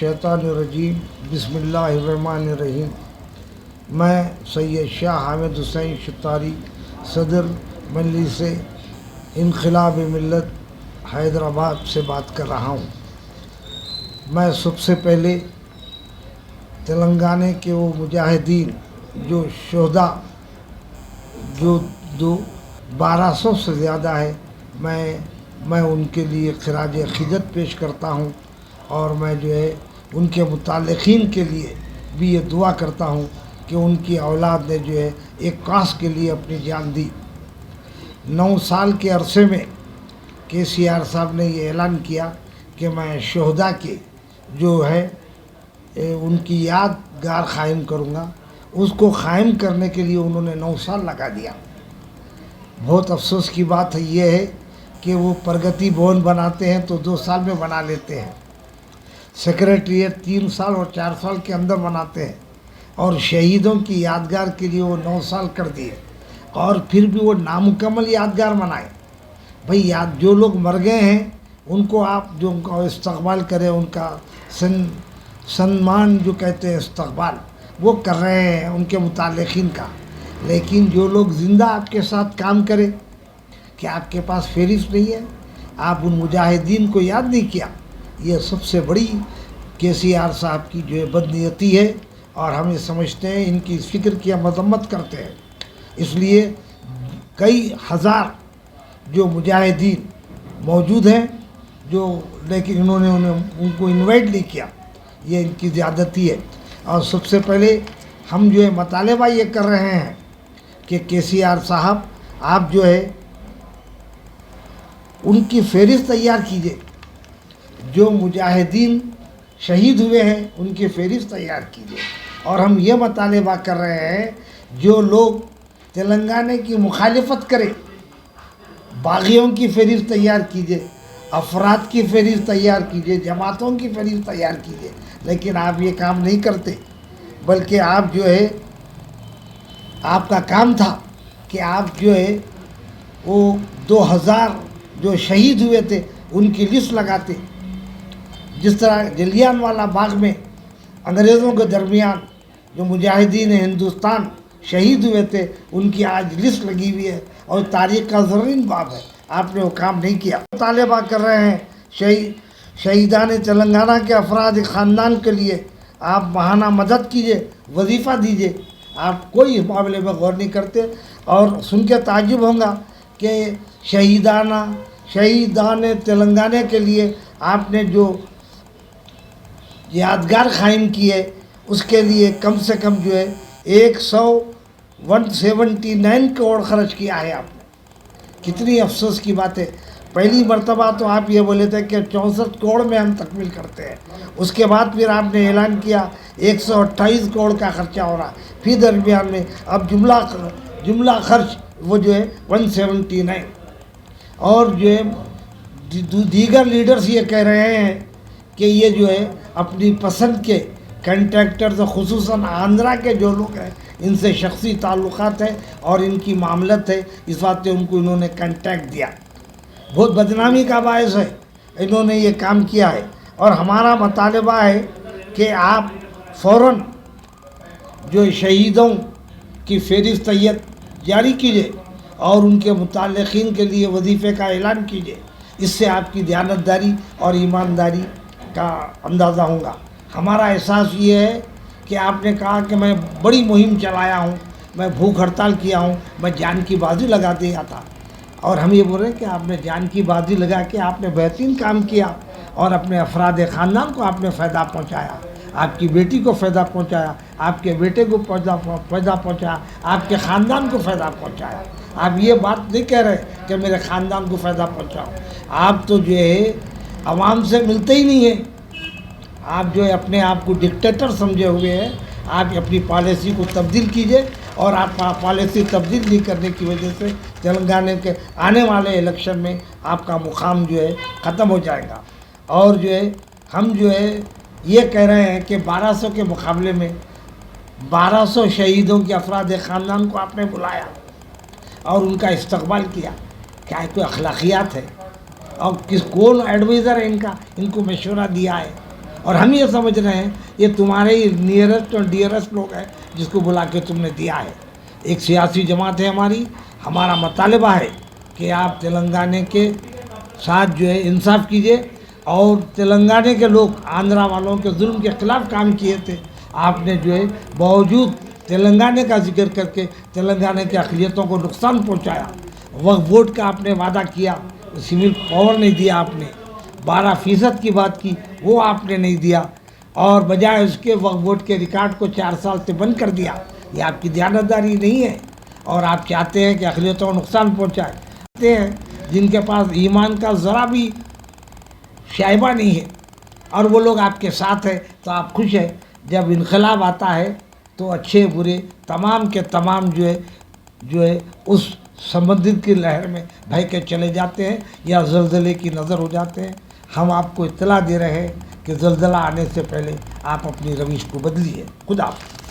मिनश्शैतानिर्रजीम बिस्मिल्लाहिर्रहमानिर्रहीम। मैं सैयद शाह हामिद हुसैन शतारी सदर मजलिस इनक़िलाब मिल्लत हैदराबाद से बात कर रहा हूँ। मैं सबसे पहले तेलंगाना के वो मुजाहिदीन जो शोहदा जो 1200 से ज़्यादा है, मैं उनके लिए खिराज अक़ीदत पेश करता हूँ और मैं जो है उनके मुताल्लिक़ीन के लिए भी ये दुआ करता हूँ कि उनकी औलाद ने जो है एक कास के लिए अपनी जान दी। 9 साल के अरसे में KCR साहब ने ये ऐलान किया कि मैं शोहदा के जो है उनकी यादगार क़ायम करूँगा। उसको क़ायम करने के लिए उन्होंने 9 साल लगा दिया। बहुत अफसोस की बात ये है कि वो प्रगति भवन बनाते हैं तो 2 साल में बना लेते हैं, सेक्रेटरीट 3 साल और 4 साल के अंदर बनाते हैं, और शहीदों की यादगार के लिए वो 9 साल कर दिए और फिर भी वो नामुकम्मल यादगार बनाए। भाई याद जो लोग मर गए हैं उनको आप जो उनका इस्तक़बाल करें, उनका सम्मान जो कहते हैं इस्तक़बाल वो कर रहे हैं उनके मुताल्लिक़ीन का, लेकिन जो लोग ज़िंदा आपके साथ काम करें, कि आपके पास फ़हरिस्त नहीं है, आप उन मुजाहिदीन को याद नहीं किया। ये सबसे बड़ी KCR साहब की जो है बदनीयती है और हम ये समझते हैं इनकी फ़िक्र की मज़म्मत करते हैं। इसलिए कई हज़ार जो मुजाहिदीन मौजूद हैं जो, लेकिन उन्होंने उनको इनवाइट नहीं किया, ये इनकी ज़्यादती है। और सबसे पहले हम जो है मुतालबा ये कर रहे हैं कि KCR साहब आप जो है उनकी फ़हरिस्त तैयार कीजिए। जो मुजाहिदीन शहीद हुए हैं उनकी फ़हरिस्त तैयार कीजिए। और हम ये मुतालबा कर रहे हैं जो लोग तेलंगाना की मुखालिफत करें, बागियों की फ़हरिस्त तैयार कीजिए, अफराद की फ़हरिस्त तैयार कीजिए, जमातों की फ़हरिस्त तैयार कीजिए। लेकिन आप ये काम नहीं करते, बल्कि आप जो है आपका काम था कि आप जो है वो 2000 जो शहीद हुए थे उनकी लिस्ट लगाते। जिस तरह जलियांवाला बाग में अंग्रेज़ों के दरमियान जो मुजाहिदीन हिंदुस्तान शहीद हुए थे उनकी आज लिस्ट लगी हुई है और तारीख़ का ज़रीन बाब है, आपने वो काम नहीं किया। मुतालबा कर रहे हैं शहीदान तेलंगाना के अफराद ख़ानदान के लिए आप माहाना मदद कीजिए, वजीफ़ा दीजिए। आप कोई इस मामले में गौर नहीं करते और सुन के ताज्जुब होगा कि शहीदान तेलंगाना के लिए आपने जो यादगार क़ायम की है उसके लिए कम से कम जो है 179 करोड़ ख़र्च किया है आपने। कितनी अफसोस की बात है। पहली मर्तबा तो आप ये बोले थे कि 64 करोड़ में हम तकमील करते हैं, उसके बाद फिर आपने ऐलान किया 128 करोड़ का ख़र्चा हो रहा, फिर दरमियान में अब जुमला खर्च वो जो है 179। और जो है दीगर लीडर्स ये कह रहे हैं कि ये जो है अपनी पसंद के कंट्रैक्टर्स ख़ुसूसन आंध्रा के जो लोग हैं इनसे शख्सी ताल्लुक़ात है और इनकी मामलत है, इस बात से उनको इन्होंने कंट्रैक्ट दिया। बहुत बदनामी का बायस है, इन्होंने ये काम किया है। और हमारा मुतालबा है कि आप फ़ौरन जो शहीदों की फ़हरिस्त जारी कीजिए और उनके मुताल्लिक़ीन के लिए वजीफ़े का ऐलान कीजिए। इससे आपकी दयानतदारी और ईमानदारी का अंदाज़ा होगा। हमारा एहसास ये है कि आपने कहा कि मैं बड़ी मुहिम चलाया हूँ, मैं भूख हड़ताल किया हूँ, मैं जान की बाजी लगा दिया था, और हम ये बोल रहे हैं कि आपने जान की बाजी लगा के आपने बेहतरीन काम किया और अपने अफराद ख़ानदान को आपने फ़ायदा पहुँचाया, आपकी बेटी को फ़ायदा पहुँचाया, आपके बेटे को फ़ायदा पहुँचाया, आपके ख़ानदान को फ़ायदा पहुँचाया। आप ये बात नहीं कह रहे कि मेरे ख़ानदान को फ़ायदा पहुँचाओ। आप तो जो है आवाम से मिलते ही नहीं हैं, आप जो है अपने आप को डिक्टेटर समझे हुए हैं। आप अपनी पॉलिसी को तब्दील कीजिए और आप पॉलिसी तब्दील नहीं करने की वजह से तेलंगाना के आने वाले इलेक्शन में आपका मुकाम जो है ख़त्म हो जाएगा। और जो है हम जो है ये कह रहे हैं कि 1200 के मुकाबले में 1200 शहीदों के अफराद ख़ानदान को आपने बुलाया और उनका इस्तक़बाल किया। क्या कोई अखलाकियात है? और कौन एडवाइज़र है इनको मशवरा दिया है? اور ہم یہ سمجھ رہے ہیں یہ تمہارے ہی نیئرسٹ اور ڈیئرسٹ لوگ ہیں جس کو بلا کے تم نے دیا ہے. ایک سیاسی جماعت ہے ہمارا مطالبہ ہے کہ آپ تلنگانہ کے ساتھ جو ہے انصاف کیجیے، اور تلنگانہ کے لوگ آندھرا والوں کے ظلم کے خلاف کام کیے تھے. آپ نے جو ہے باوجود تلنگانہ کا ذکر کر کے تلنگانہ کی اقلیتوں کو نقصان پہنچایا. وقف بورڈ کا آپ نے وعدہ کیا، سول پاور نہیں دیا. آپ نے 12% کی بات کی، وہ آپ نے نہیں دیا، اور بجائے اس کے وقف بورڈ کے ریکارڈ کو 4 سال سے بند کر دیا. یہ آپ کی دیانتداری نہیں ہے، اور آپ چاہتے ہیں کہ اقلیتوں کو نقصان پہنچائے. چاہتے ہیں جن کے پاس ایمان کا ذرا بھی شائبہ نہیں ہے، اور وہ لوگ آپ کے ساتھ ہیں تو آپ خوش ہیں. جب انقلاب آتا ہے تو اچھے برے تمام کے تمام جو ہے اس سمندر کی لہر میں بہہ کے چلے جاتے ہیں یا زلزلے کی نظر ہو جاتے ہیں. ہم آپ کو اطلاع دے رہے ہیں کہ زلزلہ آنے سے پہلے آپ اپنی روش کو بدلیے. خدا حافظ.